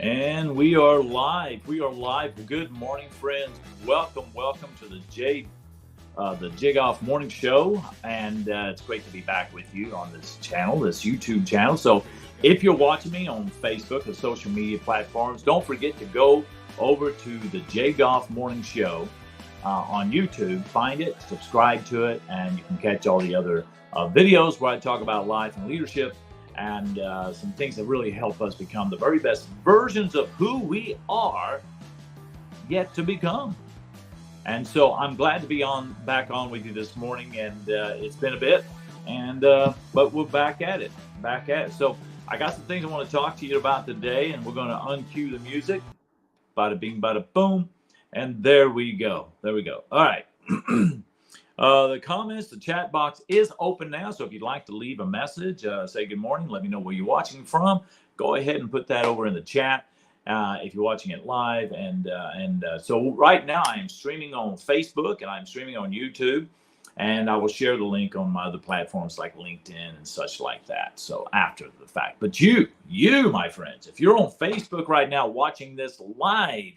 And we are live. We are live. Good morning, friends. Welcome to the Jig Off Morning Show. And it's great to be back with you on this channel, this YouTube channel. So if you're watching me on Facebook or social media platforms, don't forget to go over to the Jig Off Morning Show on YouTube. Find it, subscribe to it, and you can catch all the other videos where I talk about life and leadership and some things that really help us become the very best versions of who we are yet to become. And so I'm glad to be back on with you this morning, and it's been a bit, but we're back at it. So I got some things I want to talk to you about today, and we're going to uncue the music. Bada bing, bada boom, and there we go. All right. The comments, the chat box is open now. So if you'd like to leave a message, say good morning, let me know where you're watching from. Go ahead and put that over in the chat if you're watching it live. And so right now I am streaming on Facebook and I'm streaming on YouTube. And I will share the link on my other platforms like LinkedIn and such like that. So after the fact. But you, my friends, if you're on Facebook right now watching this live,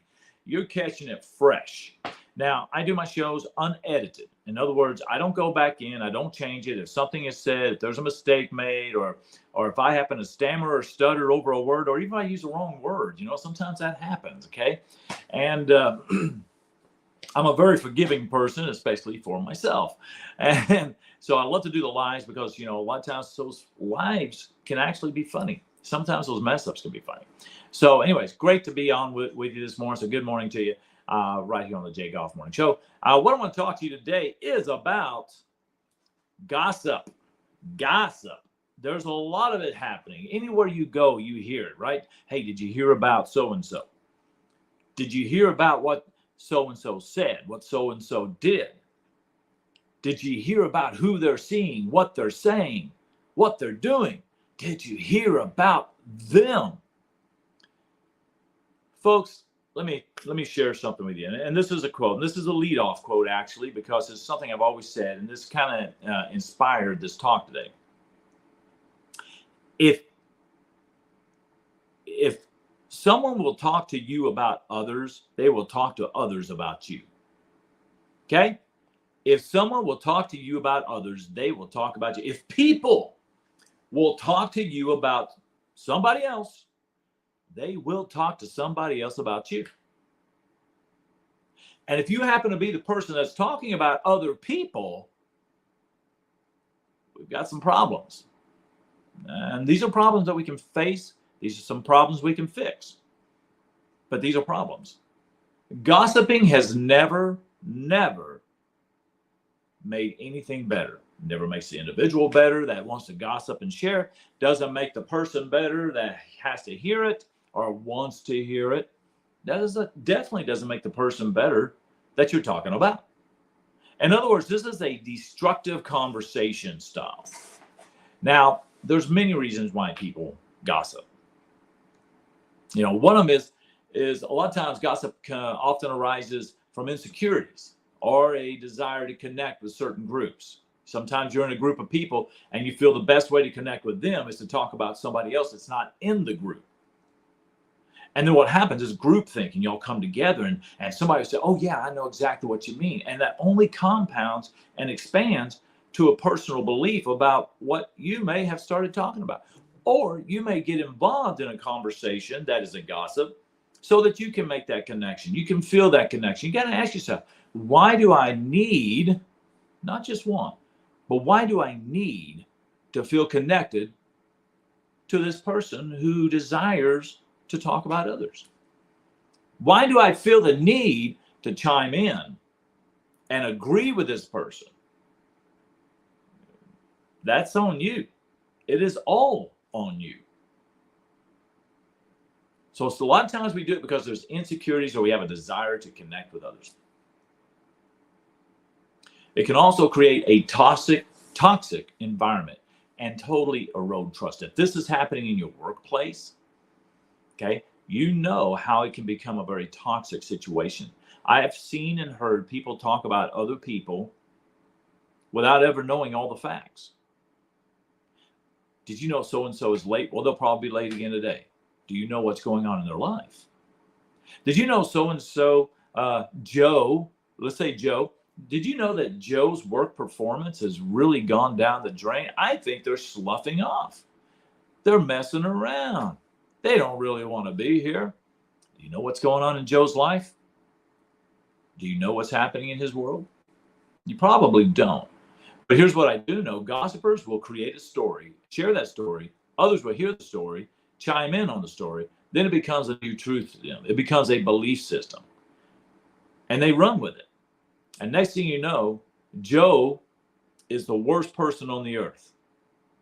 you're catching it fresh. Now, I do my shows unedited. In other words, I don't go back in, I don't change it. If something is said, if there's a mistake made, or if I happen to stammer or stutter over a word, or even if I use the wrong word, sometimes that happens, okay? And I'm a very forgiving person, especially for myself. And so I love to do the lives because, a lot of times those lives can actually be funny. Sometimes those mess ups can be funny. So anyways, great to be on with you this morning. So good morning to you. Right here on the Jig Off Morning Show. What I want to talk to you today is about gossip. Gossip. There's a lot of it happening. Anywhere you go, you hear it, right? Hey, did you hear about so-and-so? Did you hear about what so-and-so said, what so-and-so did? Did you hear about who they're seeing, what they're saying, what they're doing? Did you hear about them? Folks, let me share something with you. And this is a quote. And this is a lead-off quote, actually, because it's something I've always said. And this kind of inspired this talk today. If someone will talk to you about others, they will talk to others about you. Okay? If someone will talk to you about others, they will talk about you. If people will talk to you about somebody else, they will talk to somebody else about you. And if you happen to be the person that's talking about other people, we've got some problems. And these are problems that we can face. These are some problems we can fix. But these are problems. Gossiping has never made anything better. Never makes the individual better that wants to gossip and share. Doesn't make the person better that has to hear it or wants to hear it. Definitely doesn't make the person better that you're talking about. In other words, this is a destructive conversation style. Now, there's many reasons why people gossip. One of them is a lot of times gossip often arises from insecurities or a desire to connect with certain groups. Sometimes you're in a group of people and you feel the best way to connect with them is to talk about somebody else that's not in the group. And then what happens is group thinking. Y'all come together and somebody will say, oh yeah, I know exactly what you mean. And that only compounds and expands to a personal belief about what you may have started talking about. Or you may get involved in a conversation that is a gossip so that you can make that connection. You can feel that connection. You got to ask yourself, why do I need, not just one, but why do I need to feel connected to this person who desires to talk about others? Why do I feel the need to chime in and agree with this person? That's on you. It is all on you. So it's a lot of times we do it because there's insecurities or we have a desire to connect with others. It can also create a toxic environment and totally erode trust. If this is happening in your workplace, okay, you know how it can become a very toxic situation. I have seen and heard people talk about other people without ever knowing all the facts. Did you know so-and-so is late? Well, they'll probably be late again today. Do you know what's going on in their life? Did you know so-and-so, Joe, let's say Joe, did you know that Joe's work performance has really gone down the drain? I think they're sloughing off. They're messing around. They don't really want to be here. Do you know what's going on in Joe's life? Do you know what's happening in his world? You probably don't. But here's what I do know. Gossipers will create a story, share that story. Others will hear the story, chime in on the story. Then it becomes a new truth to them. It becomes a belief system. And they run with it. And next thing you know, Joe is the worst person on the earth.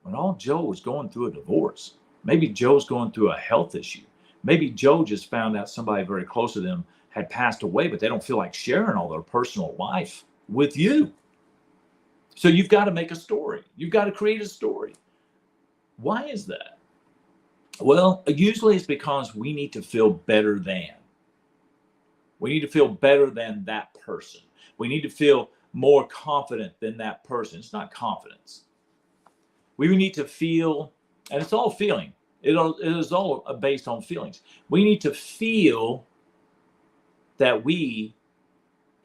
When all Joe was going through a divorce. Maybe Joe's going through a health issue. Maybe Joe just found out somebody very close to them had passed away, but they don't feel like sharing all their personal life with you. So you've got to make a story. You've got to create a story. Why is that? Well, usually it's because we need to feel better than. We need to feel better than that person. We need to feel more confident than that person. It's not confidence. We need to feel, and it's all feeling. It is all based on feelings. We need to feel that we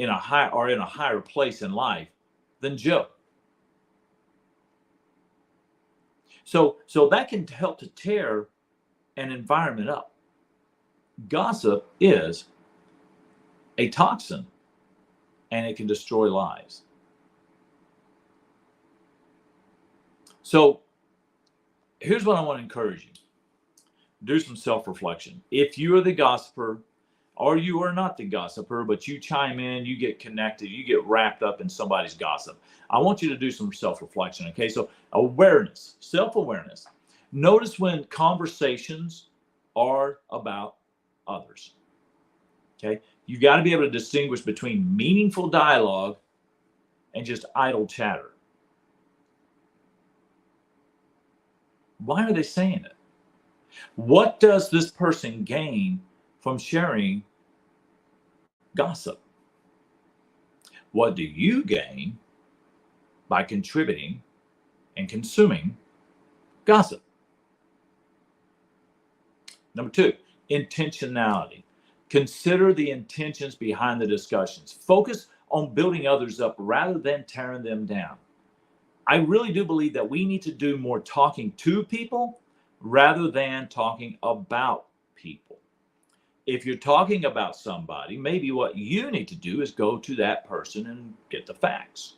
are in a higher place in life than Joe. So that can help to tear an environment up. Gossip is a toxin, and it can destroy lives. So here's what I want to encourage you. Do some self-reflection. If you are the gossiper, or you are not the gossiper, but you chime in, you get connected, you get wrapped up in somebody's gossip, I want you to do some self-reflection, okay? So awareness, self-awareness. Notice when conversations are about others, okay? You got to be able to distinguish between meaningful dialogue and just idle chatter. Why are they saying it? What does this person gain from sharing gossip? What do you gain by contributing and consuming gossip? Number 2, intentionality. Consider the intentions behind the discussions. Focus on building others up rather than tearing them down. I really do believe that we need to do more talking to people rather than talking about people. If you're talking about somebody, maybe what you need to do is go to that person and get the facts.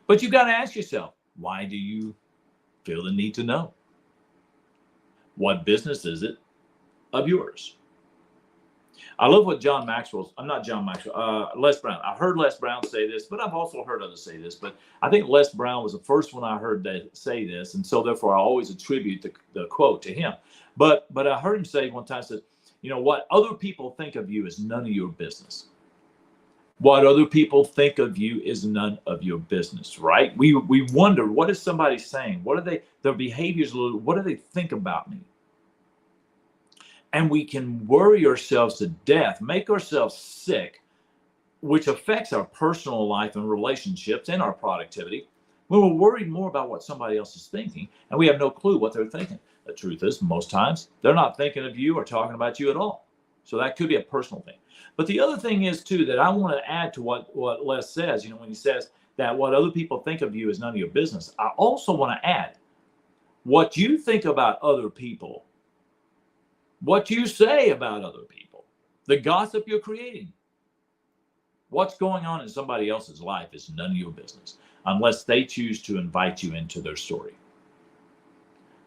But you've got to ask yourself, why do you feel the need to know? What business is it of yours? I love what Les Brown. I heard Les Brown say this, but I've also heard others say this. But I think Les Brown was the first one I heard that say this, and so therefore I always attribute the quote to him. But I heard him say one time, says, you know, what other people think of you is none of your business. What other people think of you is none of your business, right? We wonder, what is somebody saying? What are their behaviors? What do they think about me? And we can worry ourselves to death, make ourselves sick, which affects our personal life and relationships and our productivity, when we're worried more about what somebody else is thinking, and we have no clue what they're thinking. The truth is, most times, they're not thinking of you or talking about you at all. So that could be a personal thing. But the other thing is, too, that I want to add to what Les says, when he says that what other people think of you is none of your business, I also want to add what you think about other people, what you say about other people, the gossip you're creating. What's going on in somebody else's life is none of your business unless they choose to invite you into their story.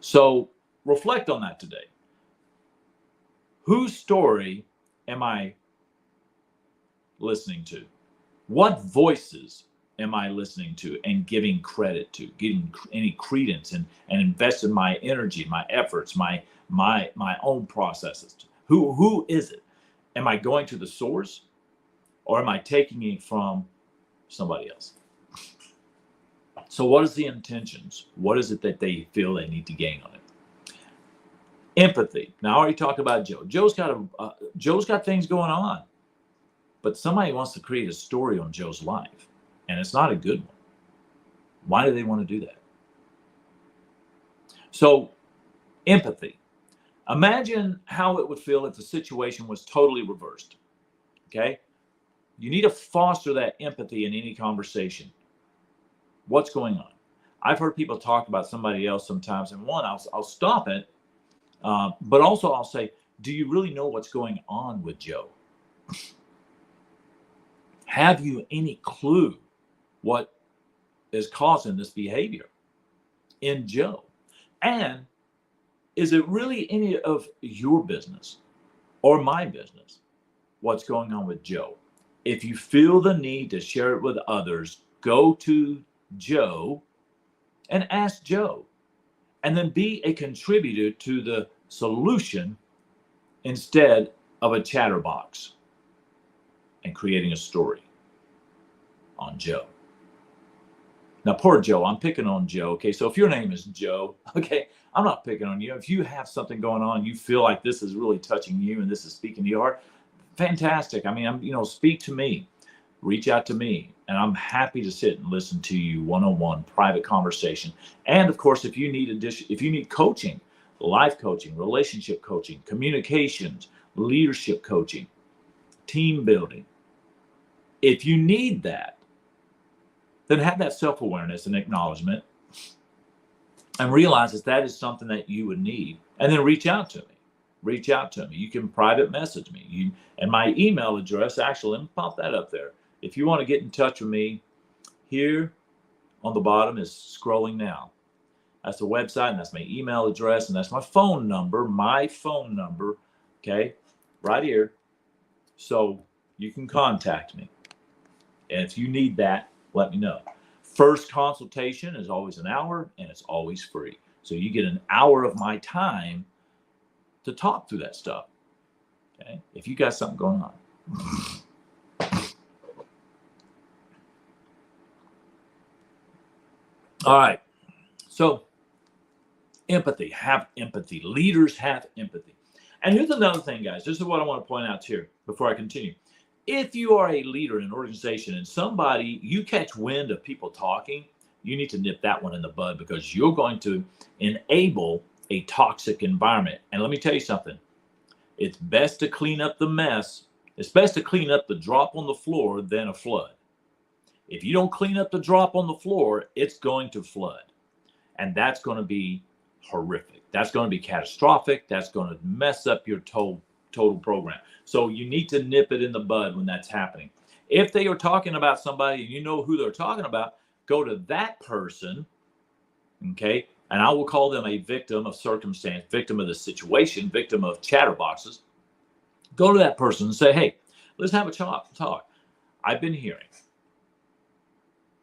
So reflect on that today. Whose story am I listening to? What voices am I listening to and giving credit to, giving any credence and investing my energy, my efforts, my own processes? Who is it? Am I going to the source, or am I taking it from somebody else? So what is the intentions? What is it that they feel they need to gain on it? Empathy. Now I already talked about Joe. Joe's got things going on, but somebody wants to create a story on Joe's life, and it's not a good one. Why do they want to do that? So empathy. Imagine how it would feel if the situation was totally reversed. Okay? You need to foster that empathy in any conversation. What's going on? I've heard people talk about somebody else sometimes, and one, I'll stop it, but also I'll say, do you really know what's going on with Joe? Have you any clue what is causing this behavior in Joe? And is it really any of your business or my business what's going on with Joe? If you feel the need to share it with others, go to Joe and ask Joe, and then be a contributor to the solution instead of a chatterbox and creating a story on Joe. Now, poor Joe, I'm picking on Joe. Okay, so if your name is Joe, okay, I'm not picking on you. If you have something going on, you feel like this is really touching you and this is speaking to your heart, fantastic. I mean, speak to me, reach out to me, and I'm happy to sit and listen to you one-on-one, private conversation. And of course, if you need coaching, life coaching, relationship coaching, communications, leadership coaching, team building, if you need that, then have that self-awareness and acknowledgement and realize that is something that you would need, and then reach out to me. Reach out to me. You can private message me. And my email address, actually, let me pop that up there. If you want to get in touch with me, here on the bottom is scrolling now. That's the website, and that's my email address, and that's my phone number, okay, right here. So you can contact me. And if you need that, let me know. First consultation is always an hour, and it's always free. So you get an hour of my time to talk through that stuff. Okay, if you got something going on. All right. So empathy, have empathy. Leaders have empathy. And here's another thing, guys. This is what I want to point out here before I continue. If you are a leader in an organization and you catch wind of people talking, you need to nip that one in the bud, because you're going to enable a toxic environment. And let me tell you something. It's best to clean up the mess. It's best to clean up the drop on the floor than a flood. If you don't clean up the drop on the floor, it's going to flood. And that's going to be horrific. That's going to be catastrophic. That's going to mess up your total program. So you need to nip it in the bud when that's happening. If they are talking about somebody and you know who they're talking about, go to that person, okay? And I will call them a victim of circumstance, victim of the situation, victim of chatterboxes. Go to that person and say, hey, let's have a talk. I've been hearing.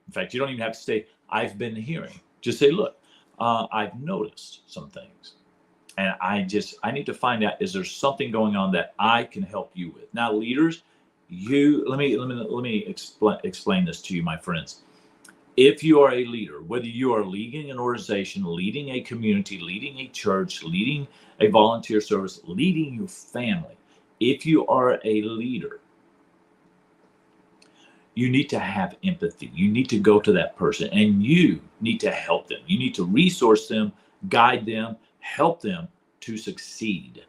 In fact, you don't even have to say, I've been hearing. Just say, look, I've noticed some things. And I need to find out, is there something going on that I can help you with? Now, leaders, let me explain this to you, my friends. If you are a leader, whether you are leading an organization, leading a community, leading a church, leading a volunteer service, leading your family, if you are a leader, you need to have empathy. You need to go to that person and you need to help them. You need to resource them, guide them, help them to succeed.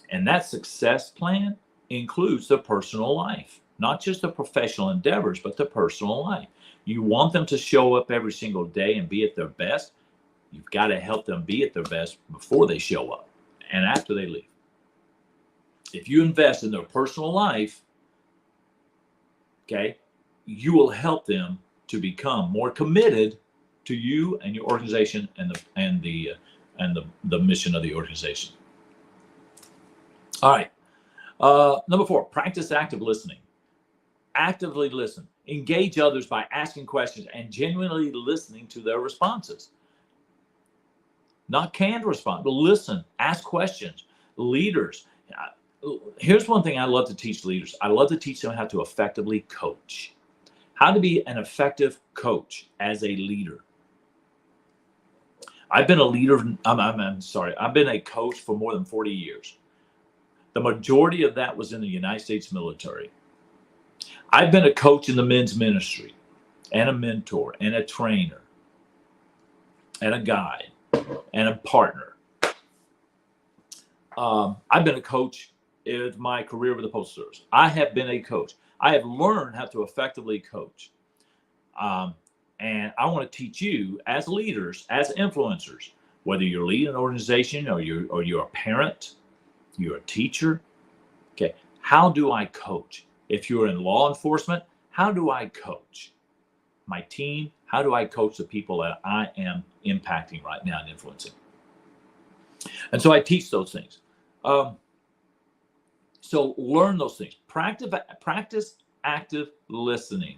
And that success plan includes the personal life, not just the professional endeavors, but the personal life. You want them to show up every single day and be at their best. You've got to help them be at their best before they show up and after they leave. If you invest in their personal life, okay, you will help them to become more committed to you and your organization and the mission of the organization. All right. Number 4, practice active listening. Actively listen. Engage others by asking questions and genuinely listening to their responses. Not canned response, but listen, ask questions. Leaders, here's one thing I love to teach leaders. I love to teach them how to effectively coach. How to be an effective coach as a leader. I've been a leader, I've been a coach for more than 40 years. The majority of that was in the United States military. I've been a coach in the men's ministry, and a mentor, and a trainer, and a guide, and a partner. I've been a coach in my career with the Postal Service. I have been a coach. I have learned how to effectively coach. And I want to teach you as leaders, as influencers, whether you're leading an organization or you're a parent, you're a teacher. Okay, how do I coach? If you're in law enforcement, how do I coach my team? How do I coach the people that I am impacting right now and influencing? And so I teach those things. So learn those things. Practice active listening.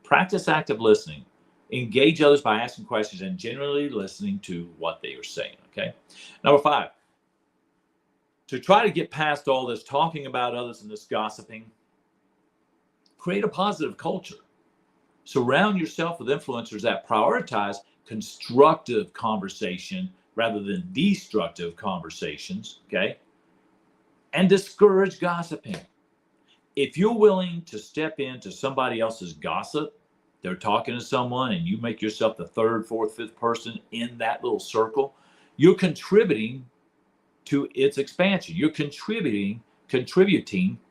Practice active listening. Engage others by asking questions and genuinely listening to what they are saying. Okay. Number 5, to try to get past all this talking about others and this gossiping, create a positive culture. Surround yourself with influencers that prioritize constructive conversation rather than destructive conversations. Okay. And discourage gossiping. If you're willing to step into somebody else's gossip, they're talking to someone and you make yourself the 3rd, 4th, 5th person in that little circle, you're contributing to its expansion. You're contributing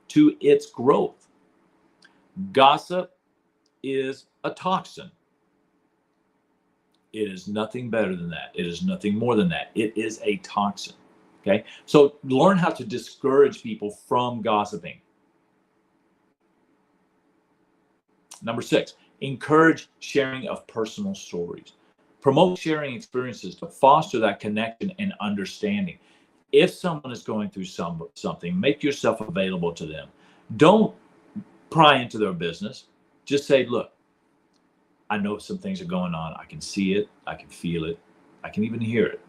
to its growth. Gossip is a toxin. It is nothing better than that. It is nothing more than that. It is a toxin. Okay? So learn how to discourage people from gossiping. Number 6, encourage sharing of personal stories. Promote sharing experiences to foster that connection and understanding. If someone is going through something, make yourself available to them. Don't pry into their business. Just say, look, I know some things are going on. I can see it. I can feel it. I can even hear it.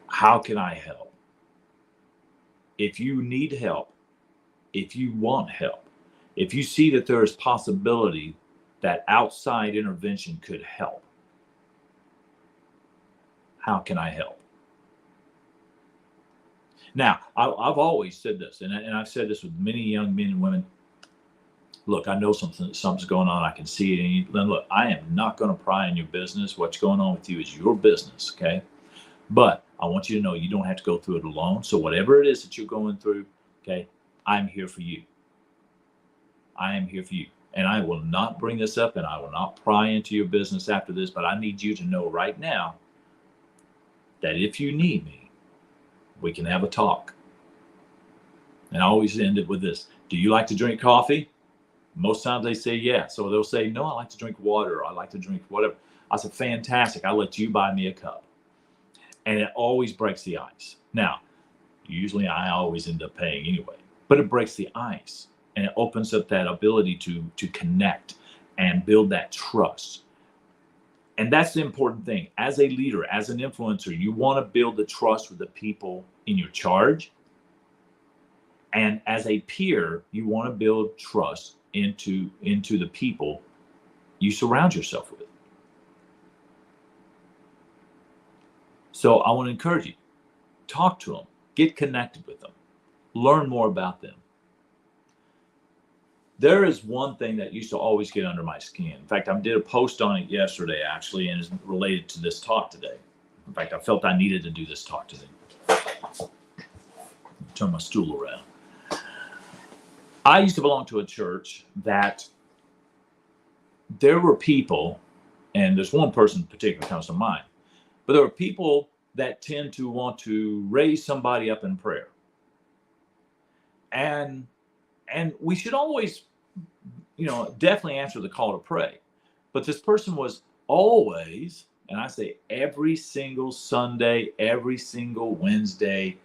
How can I help? If you need help, if you want help, if you see that there is possibility that outside intervention could help, how can I help? Now, I've always said this, and I've said this with many young men and women. Look, I know something's going on. I can see it. And look, I am not going to pry in your business. What's going on with you is your business, okay? But I want you to know you don't have to go through it alone. So whatever it is that you're going through, okay, I'm here for you. I am here for you. And I will not bring this up and I will not pry into your business after this, but I need you to know right now that if you need me, we can have a talk. And I always end it with this. Do you like to drink coffee? Most times they say yes. So they'll say, no, I like to drink water. I like to drink whatever. I said, fantastic. I'll let you buy me a cup. And it always breaks the ice. Now, usually I always end up paying anyway, but it breaks the ice and it opens up that ability to connect and build that trust. And that's the important thing. As a leader, as an influencer, you want to build the trust with the people in your charge. And as a peer, you want to build trust into the people you surround yourself with. So I want to encourage you, talk to them, get connected with them, learn more about them. There is one thing that used to always get under my skin. In fact, I did a post on it yesterday, actually, and it's related to this talk today. In fact, I felt I needed to do this talk today. Turn my stool around. I used to belong to a church that there were people, and there's one person in particular comes to mind, but there are people that tend to want to raise somebody up in prayer. And we should always, definitely answer the call to pray. But this person was always, and I say every single Sunday, every single Wednesday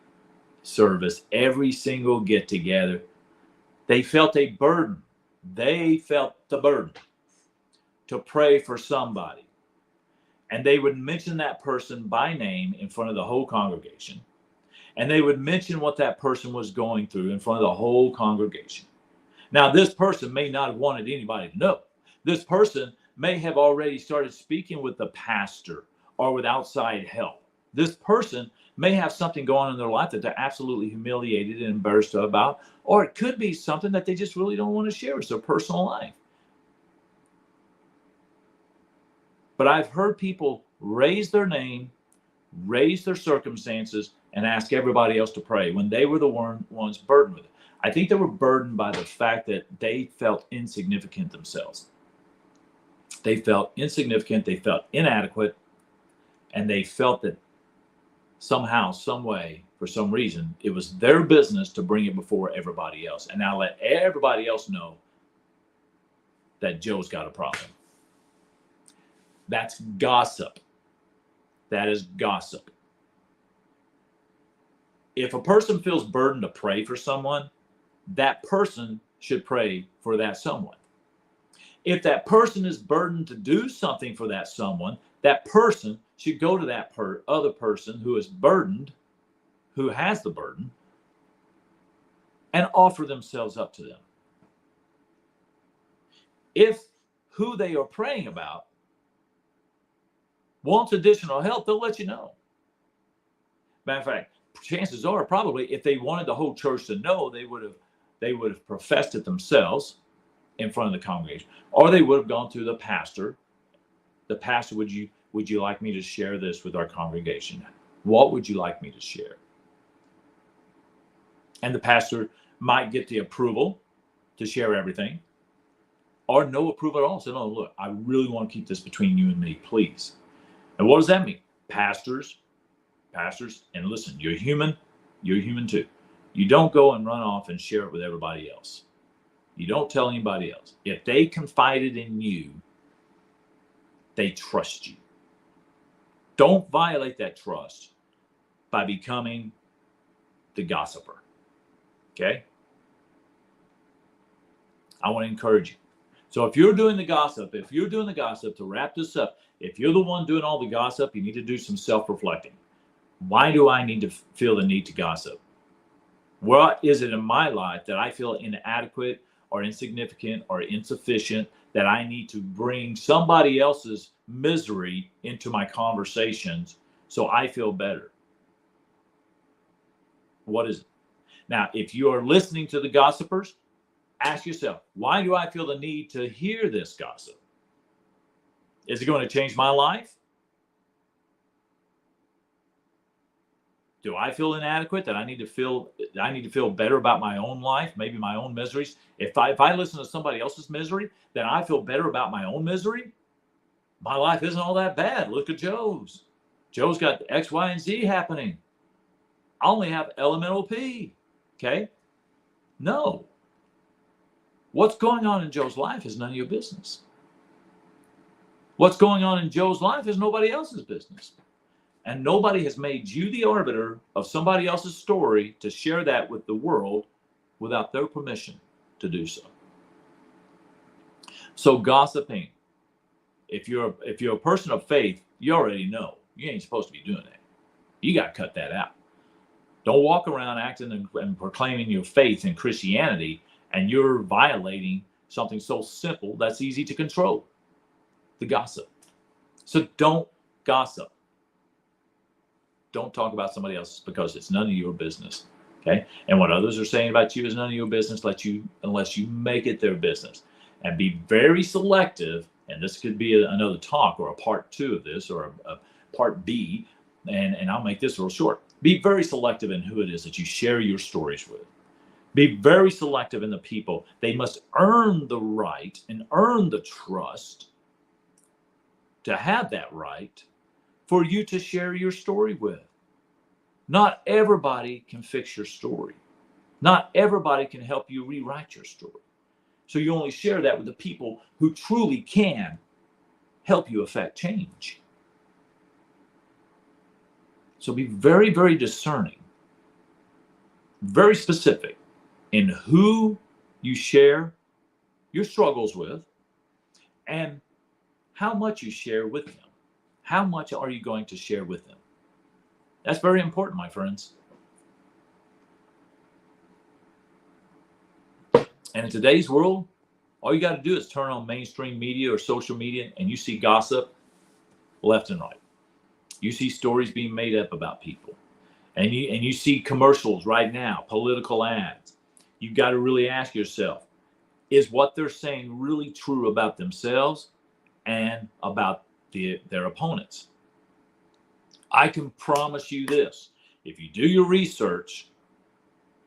service, every single get together, they felt a burden. They felt the burden to pray for somebody. And they would mention that person by name in front of the whole congregation. And they would mention what that person was going through in front of the whole congregation. Now, this person may not have wanted anybody to know. This person may have already started speaking with the pastor or with outside help. This person may have something going on in their life that they're absolutely humiliated and embarrassed about, or it could be something that they just really don't want to share. It's their personal life. But I've heard people raise their name, raise their circumstances, and ask everybody else to pray when they were the ones burdened with it. I think they were burdened by the fact that they felt insignificant themselves. They felt insignificant, they felt inadequate, and they felt that somehow, some way, for some reason, it was their business to bring it before everybody else. And now let everybody else know that Joe's got a problem. That's gossip. That is gossip. If a person feels burdened to pray for someone, that person should pray for that someone. If that person is burdened to do something for that someone, that person should go to that other person who is burdened, who has the burden, and offer themselves up to them. If who they are praying about wants additional help, they'll let you know. Matter of fact, chances are probably if they wanted the whole church to know, they would have professed it themselves in front of the congregation, or they would have gone to the pastor. The pastor, would you like me to share this with our congregation? What would you like me to share? And the pastor might get the approval to share everything, or no approval at all. Say, no, look, I really want to keep this between you and me, please. And what does that mean? Pastors, and listen, you're human too. You don't go and run off and share it with everybody else. You don't tell anybody else. If they confided in you, they trust you. Don't violate that trust by becoming the gossiper. Okay? I want to encourage you. So if you're doing the gossip, to wrap this up, if you're the one doing all the gossip, you need to do some self-reflecting. Why do I need to feel the need to gossip? What is it in my life that I feel inadequate or insignificant or insufficient that I need to bring somebody else's misery into my conversations so I feel better? What is it? Now, if you are listening to the gossipers, ask yourself, why do I feel the need to hear this gossip? Is it going to change my life? Do I feel inadequate, that I need to feel better about my own life, maybe my own miseries? If I listen to somebody else's misery, then I feel better about my own misery. My life isn't all that bad. Look at Joe's. Joe's got X, Y, and Z happening. I only have elemental P. Okay? No. What's going on in Joe's life is none of your business. What's going on in Joe's life is nobody else's business. And nobody has made you the arbiter of somebody else's story to share that with the world without their permission to do so. So gossiping, if you're a person of faith, you already know you ain't supposed to be doing that. You got to cut that out. Don't walk around acting and proclaiming your faith in Christianity and you're violating something so simple that's easy to control, the gossip. So don't gossip. Don't talk about somebody else because it's none of your business. Okay? And what others are saying about you is none of your business unless you make it their business. And be very selective, and this could be another talk or a part 2 of this or a part B, and I'll make this real short. Be very selective in who it is that you share your stories with. Be very selective in the people. They must earn the right and earn the trust to have that right for you to share your story with. Not everybody can fix your story. Not everybody can help you rewrite your story. So you only share that with the people who truly can help you affect change. So be very, very discerning, very specific in who you share your struggles with and how much you share with them. How much are you going to share with them? That's very important, my friends. And in today's world, all you got to do is turn on mainstream media or social media and you see gossip left and right. You see stories being made up about people. And you see commercials right now, political ads. You've got to really ask yourself, is what they're saying really true about themselves and about their opponents? I can promise you this. If you do your research,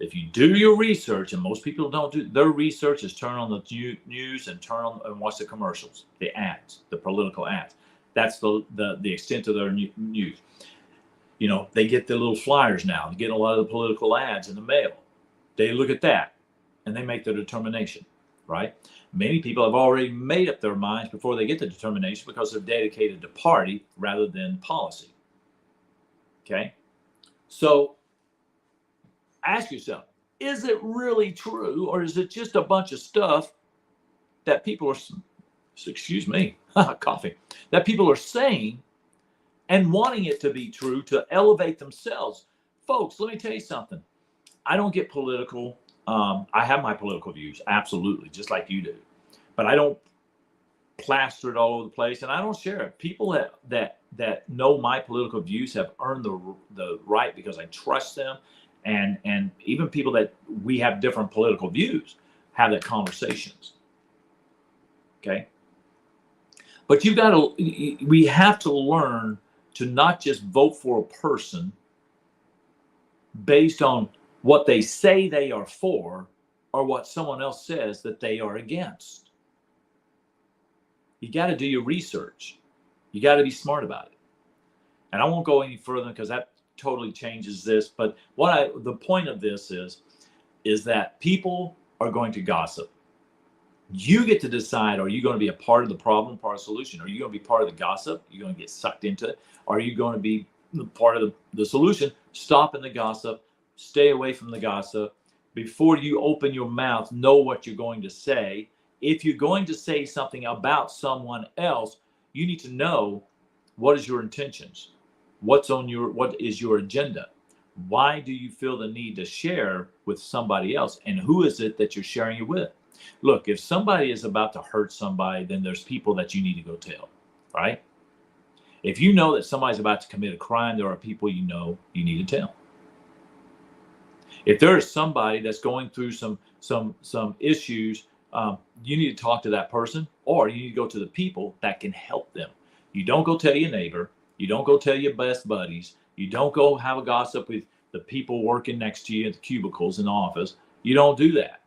and most people don't do their research, is turn on the news and turn on and watch the commercials, the ads, the political ads. That's the extent of their news. You know, they get the little flyers now. They get a lot of the political ads in the mail. They look at that and they make their determination, right? Many people have already made up their minds before they get the determination because they're dedicated to party rather than policy. Okay? So ask yourself, is it really true, or is it just a bunch of stuff that people are, excuse me, coffee, that people are saying and wanting it to be true to elevate themselves? Folks, let me tell you something. I don't get political. I have my political views, absolutely, just like you do. But I don't plaster it all over the place, and I don't share it. People that know my political views have earned the right because I trust them, and even people that we have different political views have that conversations. Okay, but we have to learn to not just vote for a person based on what they say they are for or what someone else says that they are against. You got to do your research. You got to be smart about it. And I won't go any further because that totally changes this. But the point of this is that people are going to gossip. You get to decide, are you going to be a part of the problem, part of the solution? Are you going to be part of the gossip? Are you going to get sucked into it? Are you going to be part of the solution? Stop in the gossip. Stay away from the gossip. Before you open your mouth, know what you're going to say. If you're going to say something about someone else, you need to know what is your intentions. What is your agenda? Why do you feel the need to share with somebody else? And who is it that you're sharing it with? Look, if somebody is about to hurt somebody, then there's people that you need to go tell, right? If you know that somebody's about to commit a crime, there are people you know you need to tell. If there is somebody that's going through some issues, you need to talk to that person, or you need to go to the people that can help them. You don't go tell your neighbor. You don't go tell your best buddies. You don't go have a gossip with the people working next to you at the cubicles in the office. You don't do that.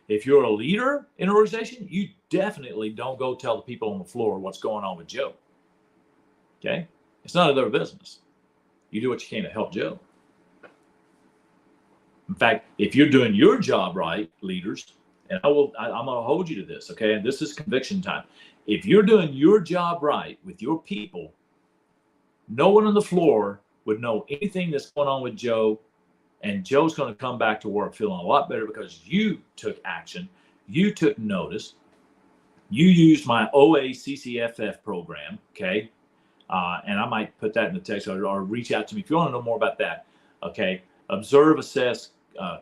If you're a leader in an organization, you definitely don't go tell the people on the floor what's going on with Joe. Okay? It's none of their business. You do what you can to help Joe. In fact, if you're doing your job right, leaders, and I'm going to hold you to this, okay? And this is conviction time. If you're doing your job right with your people, no one on the floor would know anything that's going on with Joe, and Joe's going to come back to work feeling a lot better because you took action, you took notice, you used my OACCFF program, okay? And I might put that in the text or reach out to me if you want to know more about that, okay? Observe, assess,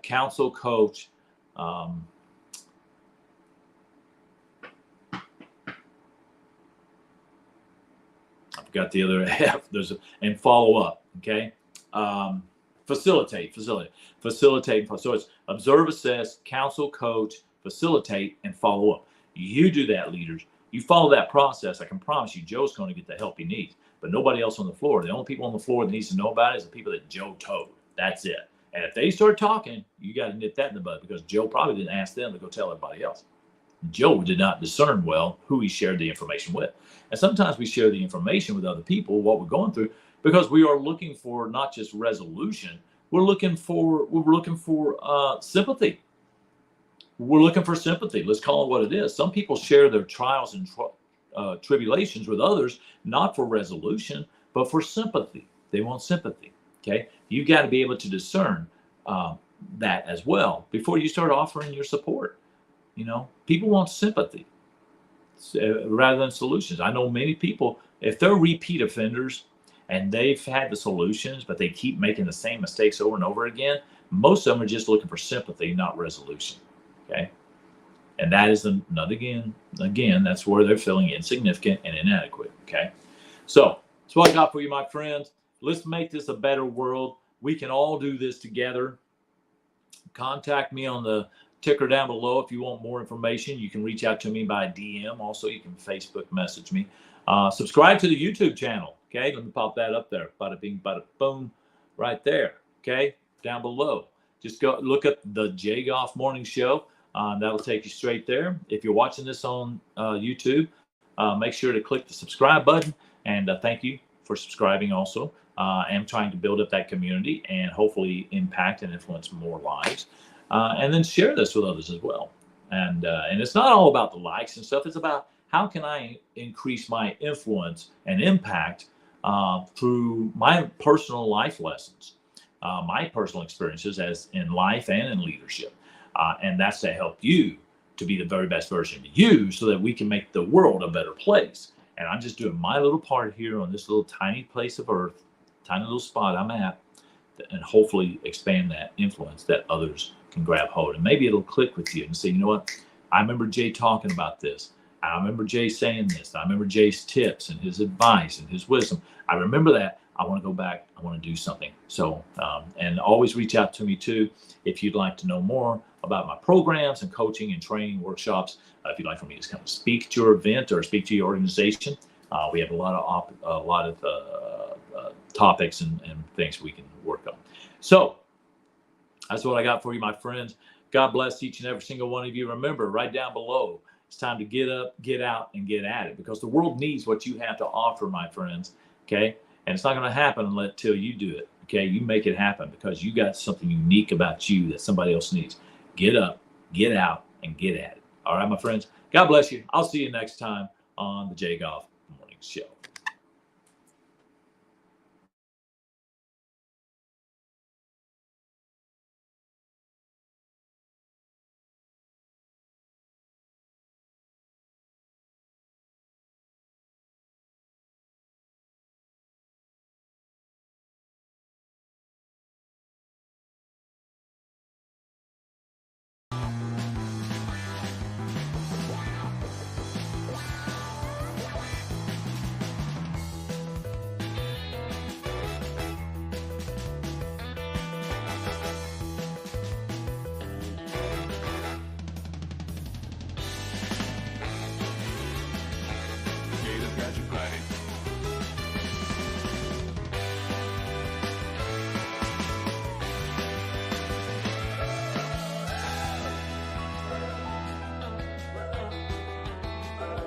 counsel, coach. I forgot the other F. And follow up. Okay. Facilitate. So it's observe, assess, counsel, coach, facilitate, and follow up. You do that, leaders. You follow that process. I can promise you, Joe's going to get the help he needs. But nobody else on the floor. The only people on the floor that needs to know about it is the people that Joe told. That's it. And if they start talking, you got to nip that in the bud because Joe probably didn't ask them to go tell everybody else. Joe did not discern well who he shared the information with. And sometimes we share the information with other people, what we're going through, because we are looking for not just resolution, we're looking for sympathy. We're looking for sympathy. Let's call it what it is. Some people share their trials and tribulations with others, not for resolution, but for sympathy. They want sympathy. Okay, you got to be able to discern that as well before you start offering your support. You know, people want sympathy rather than solutions. I know many people, if they're repeat offenders and they've had the solutions, but they keep making the same mistakes over and over again, most of them are just looking for sympathy, not resolution. Okay, and that is again, that's where they're feeling insignificant and inadequate. Okay, so that's what I got for you, my friends. Let's make this a better world. We can all do this together. Contact me on the ticker down below if you want more information. You can reach out to me by DM. Also, you can Facebook message me. Subscribe to the YouTube channel. Okay, let me pop that up there. Bada bing, bada boom, right there. Okay, down below. Just go look up the J Goff Morning Show. That'll take you straight there. If you're watching this on YouTube, make sure to click the subscribe button. And thank you for subscribing also. I'm trying to build up that community and hopefully impact and influence more lives. And then share this with others as well. And it's not all about the likes and stuff. It's about how can I increase my influence and impact through my personal life lessons, my personal experiences as in life and in leadership. And that's to help you to be the very best version of you so that we can make the world a better place. And I'm just doing my little part here on this little tiny place of earth, tiny little spot I'm at, and hopefully expand that influence that others can grab hold. And maybe it'll click with you and say, you know what? I remember Jay talking about this. I remember Jay saying this. I remember Jay's tips and his advice and his wisdom. I remember that. I want to go back. I want to do something. So, and always reach out to me too if you'd like to know more about my programs and coaching and training workshops. If you'd like for me to come speak to your event or speak to your organization, we have a lot of topics and things we can work on. So that's what I got for you, my friends. God bless each and every single one of you. Remember, right down below, it's time to get up, get out, and get at it, because the world needs what you have to offer, my friends. Okay, and it's not going to happen until you do it. Okay, you make it happen because you got something unique about you that somebody else needs. Get up, get out, and get at it. All right, my friends. God bless you. I'll see you next time on the J Goff Morning Show.